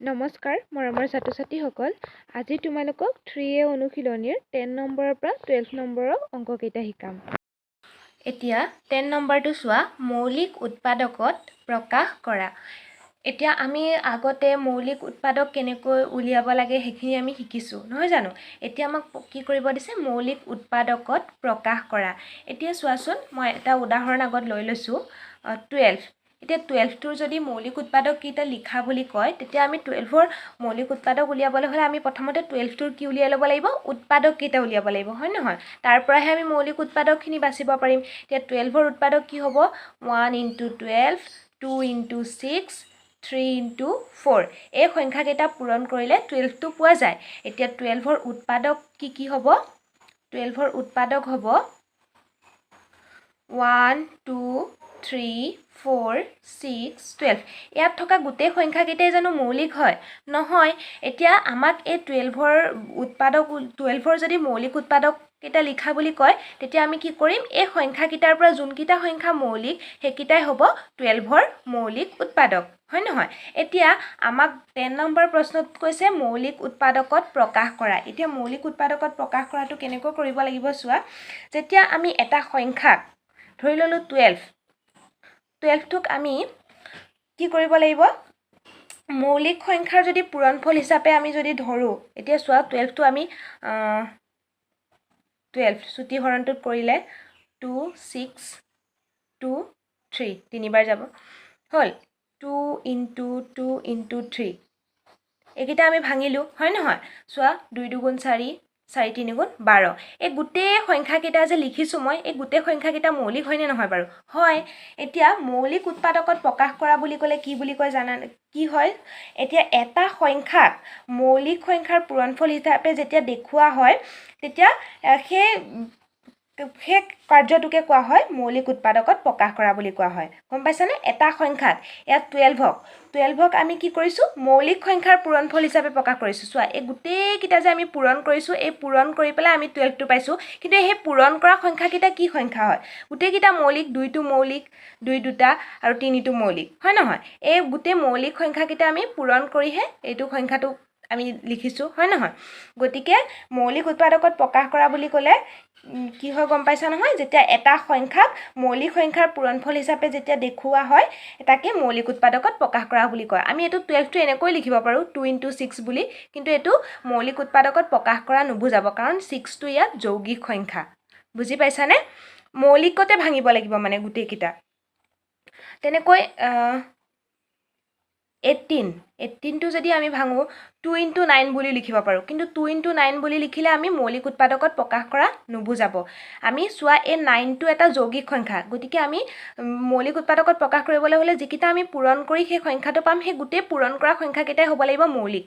নমস্কাৰ মৰমৰ ছাত্ৰ ছাত্ৰীসকল আজি তোমালোকক 3A অনুশীলনীৰ 10 নম্বৰৰ পৰা 12 নম্বৰৰ অংককেইটা শিকাম। এতিয়া 10 নম্বৰটো চোৱা মৌলিক উৎপাদকত প্ৰকাশ কৰা। এতিয়া আমি আগতে মৌলিক উৎপাদক কেনেকৈ উলিয়াব লাগে সেইখিনি আমি শিকিছোঁ নহয় জানো। এতিয়া আমাক কি কৰিব দিছে মৌলিক উৎপাদকত প্ৰকাশ কৰা। এতিয়া চোৱাচোন মই এটা উদাহৰণ আগত লৈ লৈছোঁ 12। এতিয়া 12টোৰ যদি মৌলিক উৎপাদক কেইটা লিখা বুলি কয় তেতিয়া আমি 12ৰ মৌলিক উৎপাদক উলিয়াবলৈ হ'লে আমি প্ৰথমতে 12টোৰ কি উলিয়াই ল'ব লাগিব উৎপাদক কেইটা উলিয়াব লাগিব হয় নহয়। তাৰ পৰাহে আমি মৌলিক উৎপাদকখিনি বাছিব পাৰিম। এতিয়া 12ৰ উৎপাদক কি হ'ব 1 × 12 2 × 6 3 × 4 এই সংখ্যাকেইটা পূৰণ কৰিলে 12টো পোৱা যায়। এতিয়া 12ৰ উৎপাদক কি হ'ব 12ৰ উৎপাদক হ'ব 1 2 3 4 6 12 ইয়াত থকা গোটেই সংখ্যাকেইটাই জানো মৌলিক হয় নহয়। এতিয়া আমাক এই 12ৰ উৎপাদক 12ৰ যদি মৌলিক উৎপাদক কেইটা লিখা বুলি কয় তেতিয়া আমি কি কৰিম এই সংখ্যাকেইটাৰ পৰা যোনকেইটা সংখ্যা মৌলিক সেইকেইটাই হ'ব 12ৰ মৌলিক উৎপাদক হয় নহয়। এতিয়া আমাক 10 নম্বৰ প্ৰশ্নত কৈছে মৌলিক উৎপাদকত প্ৰকাশ কৰা। এতিয়া মৌলিক উৎপাদকত প্ৰকাশ কৰাটো কেনেকৈ কৰিব লাগিব চোৱা। যেতিয়া আমি এটা সংখ্যাক ধৰি ল'লো 12টোক আমি কি কৰিব লাগিব মৌলিক সংখ্যাৰ যদি পূৰণফল হিচাপে আমি যদি ধৰোঁ এতিয়া চোৱা 12টো আমি 12 চুটি হৰণটোত কৰিলে 2 6 2 3 তিনিবাৰ যাব হ'ল 2 × 2 × 3 এইকেইটা আমি ভাঙিলোঁ হয় নহয়। চোৱা 2 × 2 = 4 4 × 3 = 12 এই গোটেই সংখ্যাকেইটা যে লিখিছোঁ মই এই গোটেই সংখ্যাকেইটা মৌলিক হয়নে নহয় বাৰু হয়। এতিয়া মৌলিক উৎপাদকত প্ৰকাশ কৰা বুলি ক'লে কি বুলি কয় জানানে কি হয়। এতিয়া এটা সংখ্যাক মৌলিক সংখ্যাৰ পূৰণফল হিচাপে যেতিয়া দেখুওৱা হয় তেতিয়া সেই কাৰ্যটোকে কোৱা হয় মৌলিক উৎপাদকত প্ৰকাশ কৰা বুলি কোৱা হয় গম পাইছানে। এটা সংখ্যাক ইয়াত 12ক আমি কি কৰিছোঁ মৌলিক সংখ্যাৰ পূৰণফল হিচাপে প্ৰকাশ কৰিছোঁ। চোৱা এই গোটেইকেইটা যে আমি পূৰণ কৰিছোঁ এই পূৰণ কৰি পেলাই আমি 12টো পাইছোঁ কিন্তু সেই পূৰণ কৰা সংখ্যাকেইটা কি সংখ্যা হয় গোটেইকেইটা মৌলিক 2টো মৌলিক 2 দুটা আৰু 3টো মৌলিক হয় নহয়। এই গোটেই মৌলিক সংখ্যাকেইটা আমি পূৰণ কৰিহে এইটো সংখ্যাটো আমি লিখিছোঁ হয় নহয়। গতিকে মৌলিক উৎপাদকত প্ৰকাশ কৰা বুলি ক'লে কি হয় গম পাইছা নহয়। যেতিয়া এটা সংখ্যাক মৌলিক সংখ্যাৰ পূৰণফল হিচাপে যেতিয়া দেখুওৱা হয় তাকে মৌলিক উৎপাদকত প্ৰকাশ কৰা বুলি কয়। আমি এইটো 12টো এনেকৈ লিখিব পাৰোঁ 2 × 6 বুলি কিন্তু এইটো মৌলিক উৎপাদকত প্ৰকাশ কৰা নুবুজাব কাৰণ 6টো ইয়াত যৌগিক সংখ্যা বুজি পাইছানে। মৌলিকতে ভাঙিব লাগিব মানে গোটেইকেইটা। তেনেকৈ 18টো যদি আমি ভাঙোঁ 2 × 9 বুলি লিখিব পাৰোঁ কিন্তু 2 × 9 বুলি লিখিলে আমি মৌলিক উৎপাদকত প্ৰকাশ কৰা নুবুজাব। আমি চোৱা এই 9টো এটা যৌগিক সংখ্যা গতিকে আমি মৌলিক উৎপাদকত প্ৰকাশ কৰিবলৈ হ'লে যিকেইটা আমি পূৰণ কৰি সেই সংখ্যাটো পাম সেই গোটেই পূৰণ কৰা সংখ্যাকেইটাই হ'ব লাগিব মৌলিক।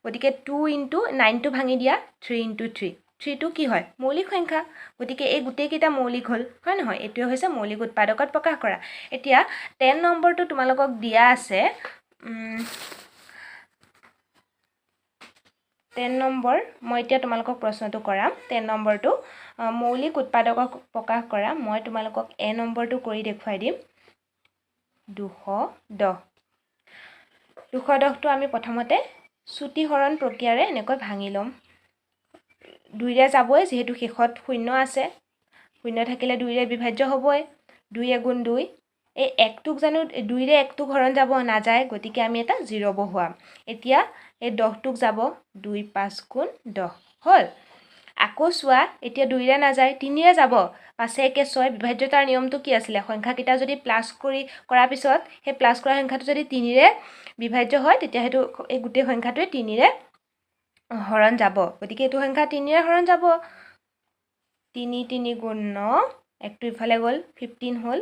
গতিকে 2 × 9টো ভাঙি দিয়া 3 × 3 3টো কি হয় মৌলিক সংখ্যা গতিকে এই গোটেইকেইটা মৌলিক হ'ল হয় নহয়। এইটোৱে হৈছে মৌলিক উৎপাদকত প্ৰকাশ কৰা। এতিয়া 10 নম্বৰটো তোমালোকক দিয়া আছে 10 নম্বৰ মই এতিয়া তোমালোকক প্ৰশ্নটো কৰাম 10 নম্বৰটো মৌলিক উৎপাদকক প্ৰকাশ কৰা। মই তোমালোকক এ নম্বৰটো কৰি দেখুৱাই দিম 210। 210টো আমি প্ৰথমতে চুটি হৰণ প্ৰক্ৰিয়াৰে এনেকৈ ভাঙি ল'ম। 2ৰে যাবই যিহেতু শেষত 0 আছে 0 থাকিলে 2ৰে বিভাজ্য হ'বই 2 × 2 এই 1টোক জানো 2ৰে 1টোক হৰণ যাব নাযায় গতিকে আমি এটা 0 বহুৱাম। এতিয়া এই 10টোক যাব 2 × 5 × 10 হ'ল। আকৌ চোৱা এতিয়া 2ৰে নাযায় 3ৰে যাব 5 × 1 = 6 বিভাজ্যতাৰ নিয়মটো কি আছিলে সংখ্যাকেইটা যদি প্লাছ কৰাৰ পিছত সেই প্লাছ কৰা সংখ্যাটো যদি 3ৰে বিভাজ্য হয় তেতিয়া সেইটো এই গোটেই সংখ্যাটোৱে 3ৰে হৰণ যাব গতিকে এইটো সংখ্যা 3ৰে হৰণ যাব 3 × 3 = 9 একটো ইফালে গ'ল 15 হ'ল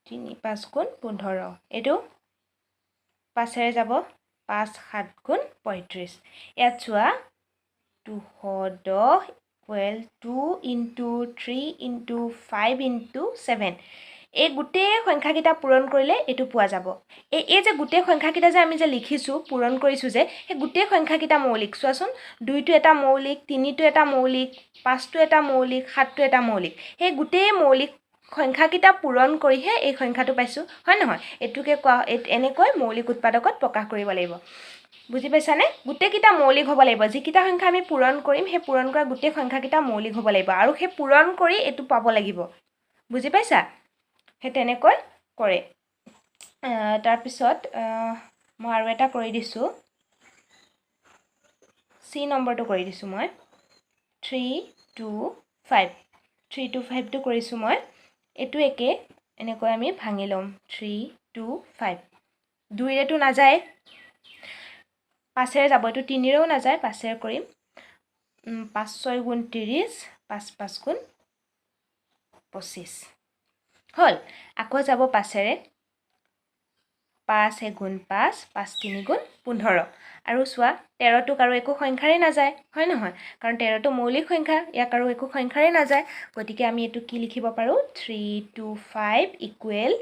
3 × 5 = 15 এইটো 5ৰে যাব 5 × 7 = 35। ইয়াত চোৱা 210 = 2 × 3 × 5 × 7 এই গোটেই সংখ্যাকেইটা পূৰণ কৰিলে এইটো পোৱা যাব। এই যে গোটেই সংখ্যাকেইটা যে আমি যে লিখিছোঁ পূৰণ কৰিছোঁ যে সেই গোটেই সংখ্যাকেইটা মৌলিক চোৱাচোন 2টো এটা মৌলিক 3টো এটা মৌলিক 5টো এটা মৌলিক 7টো এটা মৌলিক সেই গোটেই মৌলিক সংখ্যাকেইটা পূৰণ কৰিহে এই সংখ্যাটো পাইছোঁ হয় নহয় এটুকে কোৱা এনেকৈ মৌলিক উৎপাদকত প্ৰকাশ কৰিব লাগিব বুজি পাইছানে গোটেইকেইটা মৌলিক হ'ব লাগিব যিকেইটা সংখ্যা আমি পূৰণ কৰিম সেই পূৰণ কৰা গোটেই সংখ্যাকেইটা মৌলিক হ'ব লাগিব আৰু সেই পূৰণ কৰি এইটো পাব লাগিব বুজি পাইছা সেই তেনেকৈ কৰে তাৰপিছত মই আৰু এটা কৰি দিছোঁ C নম্বৰটো কৰি দিছোঁ মই 3 2 5 3 2 5টো কৰিছোঁ মই এইটো একে এনেকৈ আমি ভাঙি ল'ম 3 2 5 2ৰেতো নাযায় 5ৰে যাব এইটো 3ৰেও নাযায় 5ৰে কৰিম 5 6 গুণ 30 5 5 গুণ 25 হ'ল আকৌ যাব 5ৰে 5 গুণ 5 5 3 গুণ 15 আৰু চোৱা 13টোক আৰু একো সংখ্যাৰে নাযায় হয় নহয় কাৰণ 13টো মৌলিক সংখ্যা ইয়াক আৰু একো সংখ্যাৰে নাযায় গতিকে আমি এইটো কি লিখিব পাৰোঁ 3 2 5 ইকুৱেল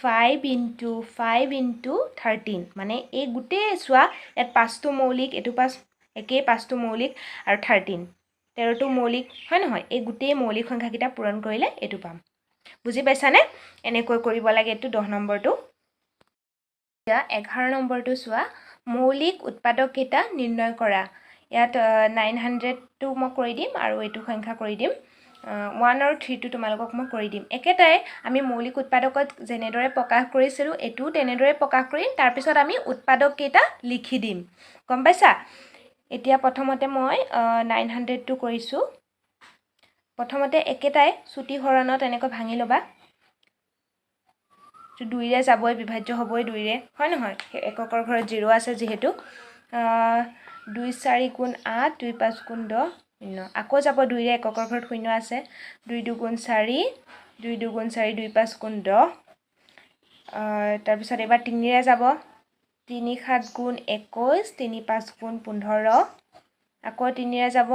5 ইনটু 5 ইনটু 13 মানে এই গোটেই চোৱা ইয়াত 5টো মৌলিক এইটো 5 একেই 5টো মৌলিক আৰু 13 13টো মৌলিক হয় নহয় এই গোটেই মৌলিক সংখ্যাকেইটা পূৰণ কৰিলে এইটো পাম বুজি পাইছানে এনেকৈ কৰিব লাগে এইটো 10 নম্বৰটো এতিয়া 11 নম্বৰটো চোৱা মৌলিক উৎপাদক কেইটা নিৰ্ণয় কৰা ইয়াত 900টো মই কৰি দিম আৰু এইটো সংখ্যা কৰি দিম 1 আৰু 3টো তোমালোকক মই কৰি দিম একেটাই আমি মৌলিক উৎপাদকত যেনেদৰে প্ৰকাশ কৰিছিলোঁ এইটো তেনেদৰে প্ৰকাশ কৰিম তাৰপিছত আমি উৎপাদক কেইটা লিখি দিম গম পাইছা এতিয়া প্ৰথমতে মই 900টো কৰিছোঁ প্ৰথমতে একেটাই চুটি হৰণত এনেকৈ ভাঙি ল'বা 2ৰে যাবই বিভাজ্য হ'বই 2ৰে হয় নহয় এককৰ ঘৰত 0 আছে যিহেতু 2 4 গুণ 8 2 5 গুণ 10 0 আকৌ যাব 2ৰে এককৰ ঘৰত 0 আছে 2 2 গুণ 4 2 2 গুণ 4 2 5 গুণ 10 তাৰপিছত এবাৰ 3ৰে যাব 3 7 গুণ 21 3 5 গুণ 15 আকৌ 3ৰে যাব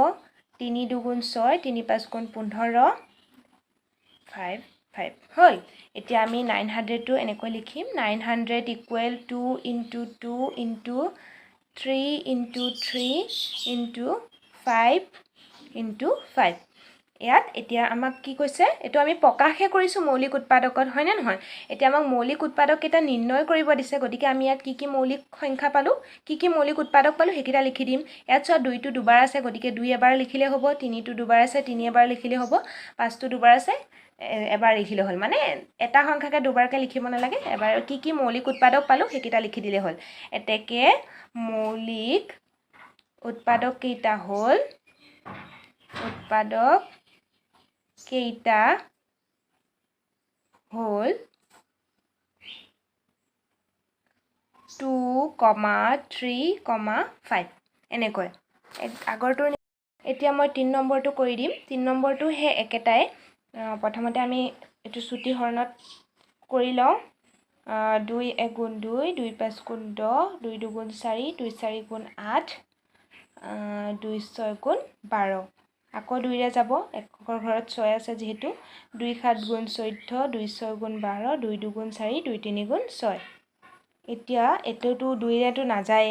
3 2 গুণ 6 3 5 গুণ 15 5 5 হ'ল এতিয়া আমি 900টো এনেকৈ লিখিম 900 equal 2 into 2 into 3 into 3 into 5 into 5 ইয়াত এতিয়া আমাক কি কৈছে এইটো আমি প্ৰকাশহে কৰিছোঁ মৌলিক উৎপাদকত হয়নে নহয় এতিয়া আমাক মৌলিক উৎপাদক কেইটা নিৰ্ণয় কৰিব দিছে গতিকে আমি ইয়াত কি মৌলিক সংখ্যা পালোঁ কি মৌলিক উৎপাদক পালোঁ সেইকেইটা লিখি দিম ইয়াত চোৱা 2টো দুবাৰ আছে গতিকে 2 এবাৰ লিখিলে হ'ব 3টো দুবাৰ আছে 3 এবাৰ লিখিলে হ'ব 5টো দুবাৰ আছে এবাৰ লিখিলে হ'ল মানে এটা সংখ্যাকে দুবাৰকৈ লিখিব নালাগে এবাৰ কি মৌলিক উৎপাদক পালোঁ সেইকেইটা লিখি দিলে হ'ল এতেকে মৌলিক উৎপাদক কেইটা হ'ল উৎপাদক কেইটা হ'ল 2, 3, 5 এনেকৈ আগৰটো এতিয়া মই 3 নম্বৰটো কৰি দিম 3 নম্বৰটো হে একেটাই প্ৰথমতে আমি এইটো চুটি হৰণত কৰি লওঁ 2 1 গুণ 2 2 5 গুণ 10 2 2 গুণ 4 2 4 গুণ 8 2 6 গুণ 12 আকৌ 2ৰে যাব এককৰ ঘৰত 6 আছে যিহেতু 2 7 গুণ 14 2 6 গুণ 12 2 2 গুণ 4 2 3 গুণ 6 এতিয়া এইটোতো 2ৰেতো নাযায়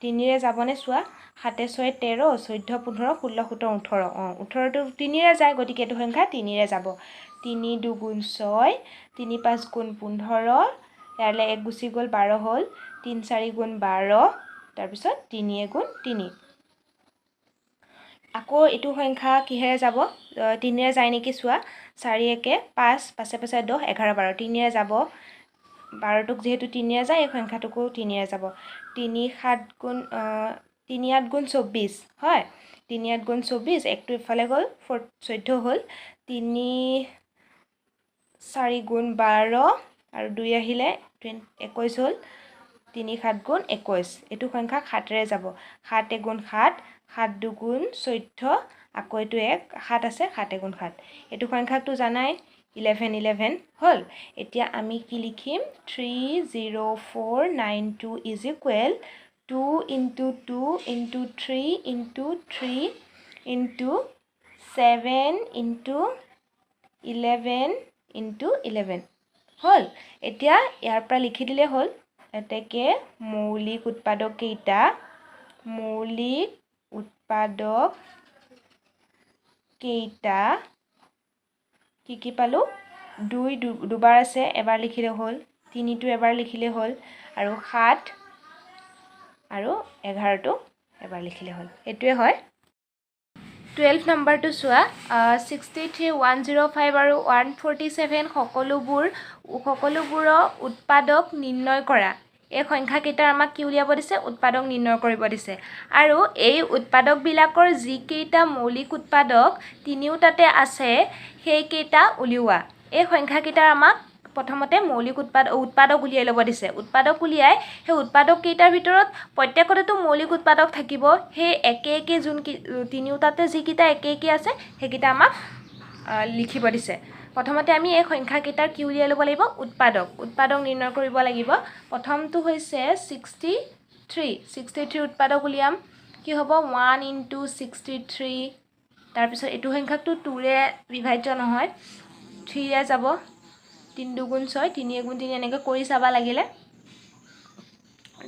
3ৰে যাবনে চোৱা 7 6 13 14 15 16 17 18 18টো 3ৰে যায় গতিকে এইটো সংখ্যা 3ৰে যাব 3 2 গুণ 6 3 5 গুণ 15 ইয়ালে 1 গুচি গ'ল 12 হ'ল 3 4 গুণ 12 তাৰপিছত 3 গুণ 3 আকৌ এইটো সংখ্যা কিহেৰে যাব 3ৰে যায় নেকি চোৱা 4 1 5 5 5 10 11 12 3ৰে যাব 12টোক যেহেতু 3ৰে যায় এই সংখ্যাটোকো 3ৰে যাব 3 7 গুণ 3 8 গুণ 24 হয় 3 8 গুণ 24 একটো ইফালে গ'ল 14 হ'ল 3 4 গুণ 12 আৰু 2 আহিলে 21 হ'ল 3 7 গুণ 21 এইটো সংখ্যা 7ৰে যাব 7 1 গুণ 7 7 2 গুণ 14 আকৌ এইটো 1 7 আছে 7 1 গুণ 7 এইটো সংখ্যাটো জানাই 11 11 হ'ল এতিয়া আমি কি লিখিম 30492 is equal 2 into 2 into 3 into 3 into 7 into 11 into 11 হ'ল এতিয়া ইয়াৰ পৰা লিখি দিলে হ'ল এতেকে মৌলিক উৎপাদক কেইটা কি পালোঁ 2 দুবাৰ আছে এবাৰ লিখিলে হ'ল 3টো এবাৰ লিখিলে হ'ল আৰু 7 আৰু 11টো এবাৰ লিখিলে হ'ল এটোৱে হয় 12 নম্বৰটো চোৱা 63 105 আৰু 147 সকলোবোৰৰ উৎপাদক নিৰ্ণয় কৰা এই সংখ্যাকেইটাৰ আমাক কি উলিয়াব দিছে উৎপাদক নিৰ্ণয় কৰিব দিছে আৰু এই উৎপাদকবিলাকৰ যিকেইটা মৌলিক উৎপাদক তিনিওটাতে আছে সেইকেইটা উলিওৱা এই সংখ্যাকেইটাৰ আমাক প্ৰথমতে মৌলিক উৎপাদক উলিয়াই ল'ব দিছে উৎপাদক উলিয়াই সেই উৎপাদক কেইটাৰ ভিতৰত প্ৰত্যেকতেতো মৌলিক উৎপাদক থাকিব সেই একে যোন তিনিওটাতে যিকেইটা একে আছে সেইকেইটা আমাক লিখিব দিছে প্ৰথমতে আমি এই সংখ্যাকেইটাৰ কি উলিয়াই ল'ব লাগিব উৎপাদক নিৰ্ণয় কৰিব লাগিব প্ৰথমটো হৈছে 63 উৎপাদক উলিয়াম কি হ'ব 1 * 63 তাৰপিছত এইটো সংখ্যাটো 2ৰে বিভাজ্য নহয় 3ৰে যাব 3 × 2 = 6 3 × 3 এনেকৈ কৰি চাবা লাগিলে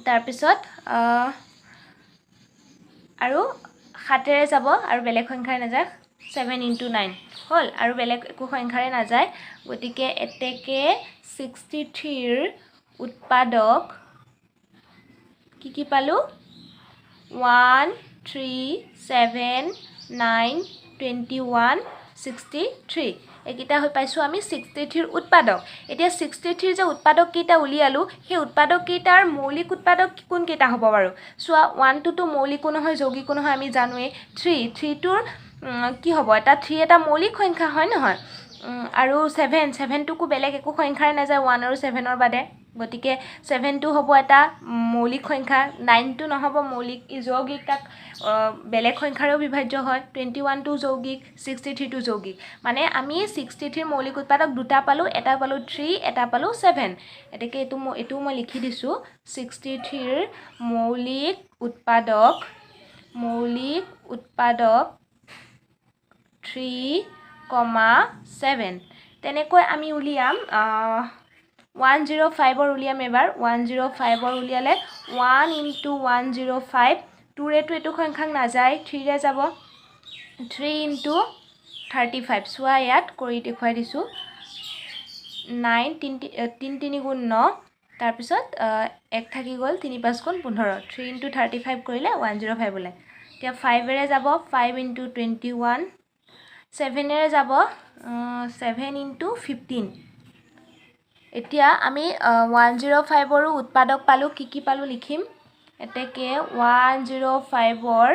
তাৰপিছত আৰু 7ৰে যাব আৰু বেলেগ সংখ্যাৰে নাযায় 7 × 9 হ'ল আৰু বেলেগ একো সংখ্যাৰে নাযায় গতিকে এতেকে 63ৰ উৎপাদক কি পালো 1 3 7 9 21 63 এইকেইটা হৈ পাইছোঁ আমি 63ৰ উৎপাদক এতিয়া 63ৰ যে উৎপাদক কেইটা উলিয়ালো সেই উৎপাদক কেইটাৰ মৌলিক উৎপাদক কোন কেইটা হ'ব বাৰু চোৱা 1 টো মৌলিকো নহয় যৌগিকো নহয় আমি জানোৱে 3টোৰ কি হ'ব এটা 3 এটা মৌলিক সংখ্যা হয় নহয় আৰু 7টোকো বেলেগ একো সংখ্যাৰে নাযায় 1 আৰু 7ৰ বাদে গতিকে 7টো হ'ব এটা মৌলিক সংখ্যা 9টো নহ'ব মৌলিক যৌগিক তাক বেলেগ সংখ্যাৰেও বিভাজ্য হয় 21টো যৌগিক 63টো যৌগিক মানে আমি 63ৰ মৌলিক উৎপাদক দুটা পালো এটা পালো 3 এটা পালো 7 এতেকে এইটো মই লিখি দিছোঁ 63ৰ মৌলিক উৎপাদক 3,7 তেনেকৈ আমি উলিয়াম 105ৰ উলিয়াম এবাৰ 105ৰ উলিয়ালে 1 × 105 2ৰেতো এইটো সংখ্যাক নাযায় 3ৰে যাব 3 × 35 চোৱা ইয়াত কৰি দেখুৱাই দিছোঁ 9 3 3 × 9 তাৰপিছত 1 থাকি গ'ল 3 5 × 15 3 × 35 কৰিলে 105 ওলায় এতিয়া 5ৰে যাব 5 × 21 7ৰে যাব 7 × 15 এতিয়া আমি 105ৰো উৎপাদক পালোঁ কি পালোঁ লিখিম এতেকে 105ৰ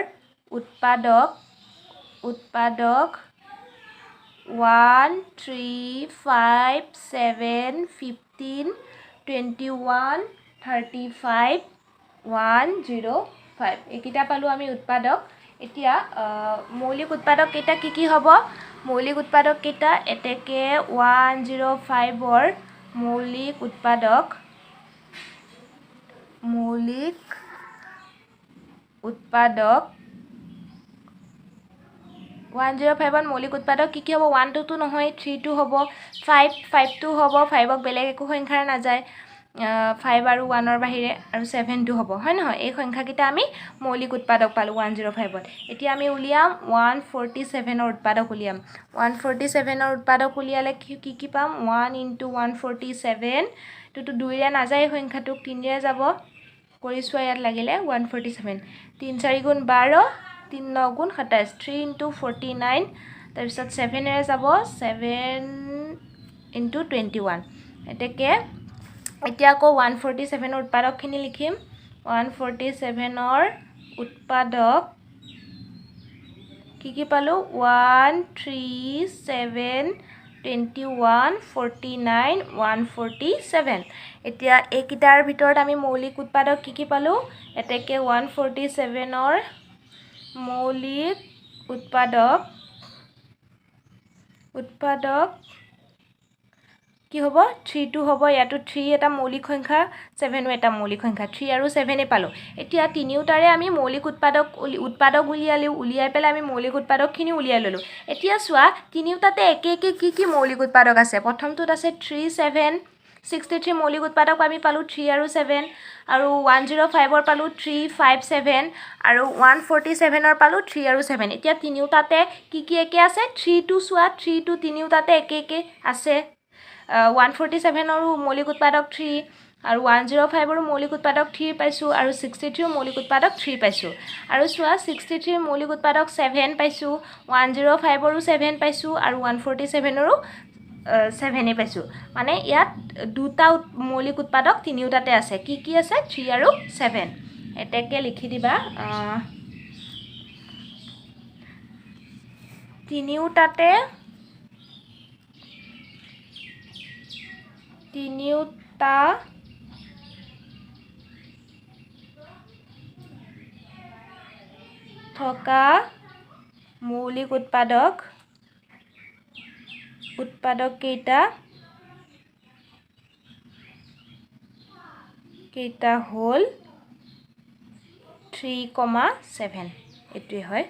উৎপাদক 1 3 5 7 15 21 35 105 এইকেইটা পালোঁ আমি উৎপাদক এতিয়া মৌলিক উৎপাদক কেইটা কি হ'ব মৌলিক উৎপাদক কেইটা এতেকে 105ৰ মৌলিক উৎপাদক 105ৰ মৌলিক উৎপাদক কি হ'ব 1টো নহয় 3টো হ'ব 5টো হ'ব 5ক বেলেগ একো সংখ্যাৰে নাযায় 5 আৰু 1ৰ বাহিৰে আৰু 7টো হ'ব হয় নহয় এই সংখ্যাকেইটা আমি মৌলিক উৎপাদক পালোঁ 105ত এতিয়া আমি উলিয়াম 147ৰ উৎপাদক উলিয়াম 147ৰ উৎপাদক উলিয়ালে কি পাম 1 × 147 টোতো 2ৰে নাযায় সংখ্যাটোক 3ৰে যাব কৰি চোৱা ইয়াত লাগিলে 147 3 4 × 12 3 9 × 27 3 × 49 তাৰপিছত 7ৰে যাব 7 × 21 এতেকে এতিয়া আকৌ 147ৰ উৎপাদকখিনি লিখিম 147ৰ উৎপাদক কি পালোঁ 1 3 7 21 49 147 এতিয়া এইকেইটাৰ ভিতৰত আমি মৌলিক উৎপাদক কি পালোঁ এতেকে 147ৰ মৌলিক উৎপাদক কি হ'ব 3টো হ'ব ইয়াতো 3 এটা মৌলিক সংখ্যা 7ও এটা মৌলিক সংখ্যা 3 আৰু 7এ পালোঁ এতিয়া তিনিওটাৰে আমি মৌলিক উৎপাদক উলিয়াই পেলাই আমি মৌলিক উৎপাদকখিনি উলিয়াই ল'লোঁ এতিয়া চোৱা তিনিওটাতে একে কি মৌলিক উৎপাদক আছে প্ৰথমটোত আছে 3 7 63 মৌলিক উৎপাদক আমি পালোঁ 3 আৰু 7 আৰু 105ৰ পালোঁ 3 5 7 আৰু 147ৰ পালোঁ 3 আৰু 7 এতিয়া তিনিওটাতে কি একে আছে 3টো চোৱা 3টো তিনিওটাতে একে আছে 147ৰো মৌলিক উৎপাদক 3 আৰু 105ৰো মৌলিক উৎপাদক 3 পাইছোঁ আৰু 63ৰ মৌলিক উৎপাদক 3 পাইছোঁ আৰু চোৱা 63ৰ মৌলিক উৎপাদক 7 পাইছোঁ 105ৰো 7 পাইছোঁ আৰু 147ৰো 7 পাইছোঁ মানে ইয়াত দুটা মৌলিক উৎপাদক তিনিওটাতে আছে কি আছে 3 আৰু 7 এতেকে লিখি দিবা তিনিওটাতে থকা মৌলিক উৎপাদক কেইটা হ'ল 3,7 এইটোৱে হয়